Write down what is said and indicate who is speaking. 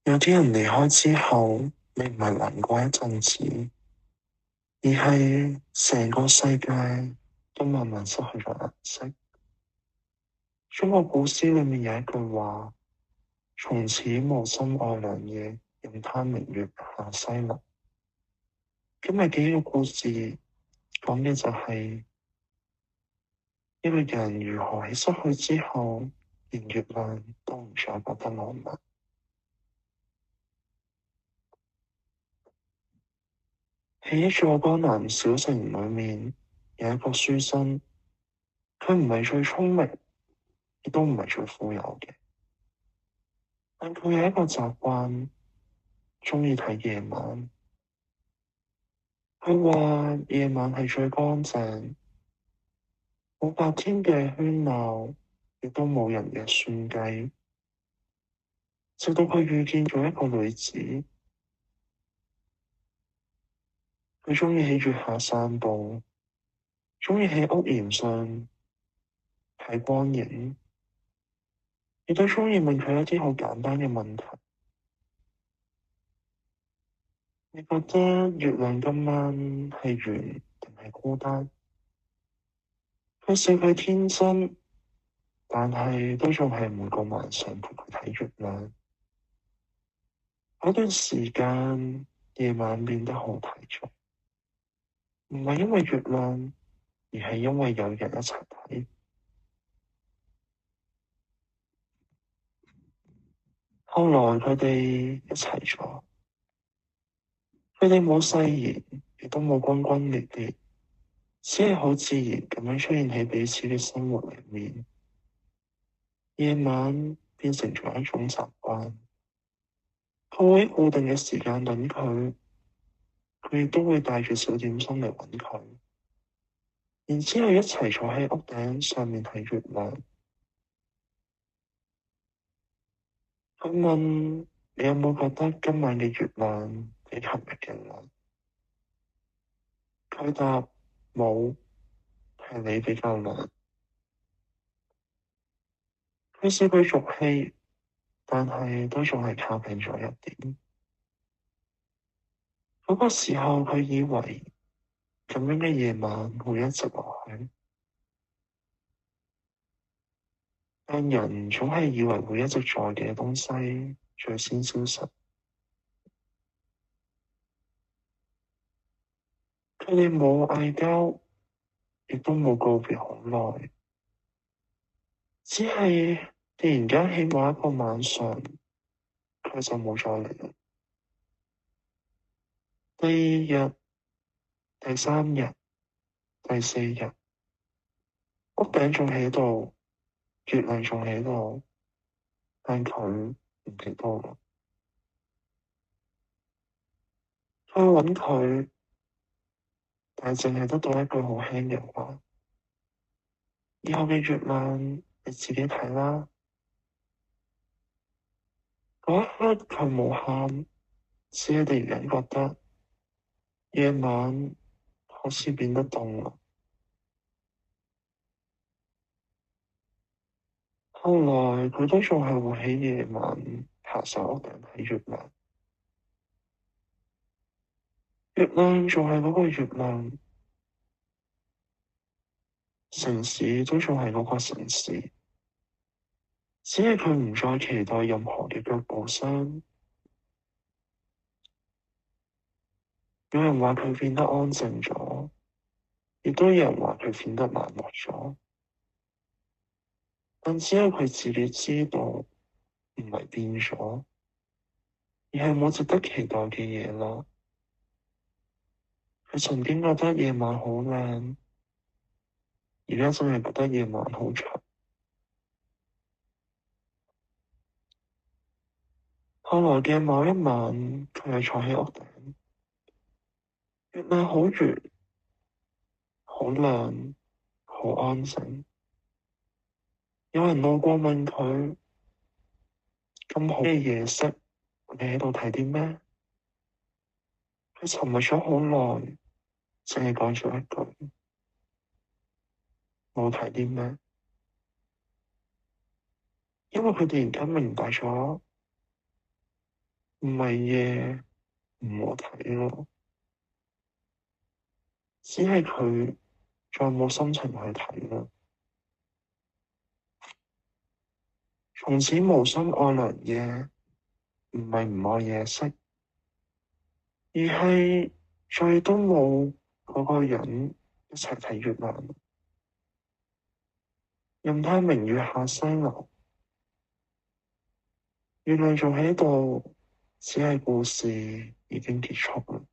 Speaker 1: 有啲人離開之後，你唔係難過一陣子，而係成個世界都慢慢失去咗顏色。中國古詩裏面有一句話：從此無心愛良夜，任他明月下西樓。今日嘅呢個故事講嘅就係一個人如何喺失去之後，連月亮都唔再覺得浪漫。喺一座江南小城裏面，有一個書生，佢唔係最聰明，亦都唔係最富有嘅，但佢有一個習慣，鍾意睇夜晚。佢話夜晚係最乾淨，冇白天嘅喧鬧，亦都冇人嘅算計。直到佢遇見咗一個女子，佢鍾意喺月下散步，鍾意喺屋檐上睇光影，亦都鍾意問佢一啲好簡單嘅問題。你覺得月亮今晚係圓定係孤單？佢笑佢天真，但係都仲係每個晚上陪佢睇月亮。嗰段時間，夜晚變得好睇咗，唔係因為月亮，而係因為有人一齊睇。後來佢哋一齊咗，佢哋冇誓言，亦都冇轟轟烈烈，只係好自然咁樣出現喺彼此嘅生活裏面。夜晚變成咗一種習慣，佢會喺固定嘅時間等佢，佢亦都會帶住小點心嚟搵佢，然之後一齊坐喺屋頂上面睇月亮。佢問：你有冇覺得今晚嘅月亮比琴日嘅亮？佢答：冇，係你比較亮。佢笑佢俗氣，但係都仲係靠近咗一點。嗰個時候，佢以為咁樣嘅夜晚會一直落去，但人總係以為會一直在嘅東西最先消失。佢哋冇嗌交，亦都冇告別好耐，只係突然間喺某一個晚上，佢就冇再嚟。第二日、第三日、第四日，屋頂仲喺度，月亮仲喺度，但佢唔記得啦。去搵佢，但係淨係得到一句好輕嘅話：以後嘅月亮你自己睇啦。嗰一刻佢冇喊，只係突然間覺得夜晚好似變得凍啦。後來佢都仲係會喺夜晚爬上屋頂睇月亮。月亮仲係嗰個月亮，城市都仲係嗰個城市，只係佢唔再期待任何嘅腳步聲。有人話佢變得安靜咗，亦都有人話佢變得冷漠咗。但只有佢自己知道，唔係變咗，而係冇值得期待嘅嘢啦。佢曾經覺得夜晚好靚，而家真係覺得夜晚好長。後來嘅某一晚，佢係坐喺屋頂，月亮好圓、好亮、好安靜。有人路過問佢：咁好嘅夜色，你喺度睇啲咩？佢沉默咗好耐，淨係講咗一句：冇睇啲咩。因為佢突然間明白咗，唔係夜唔好睇咯，只係佢再冇心情去睇啦。從此無心愛良夜，唔係唔愛夜色，而係再都冇嗰個人一齊睇月亮。任他明月下西樓，月亮仲喺度，只係故事已經結束啦。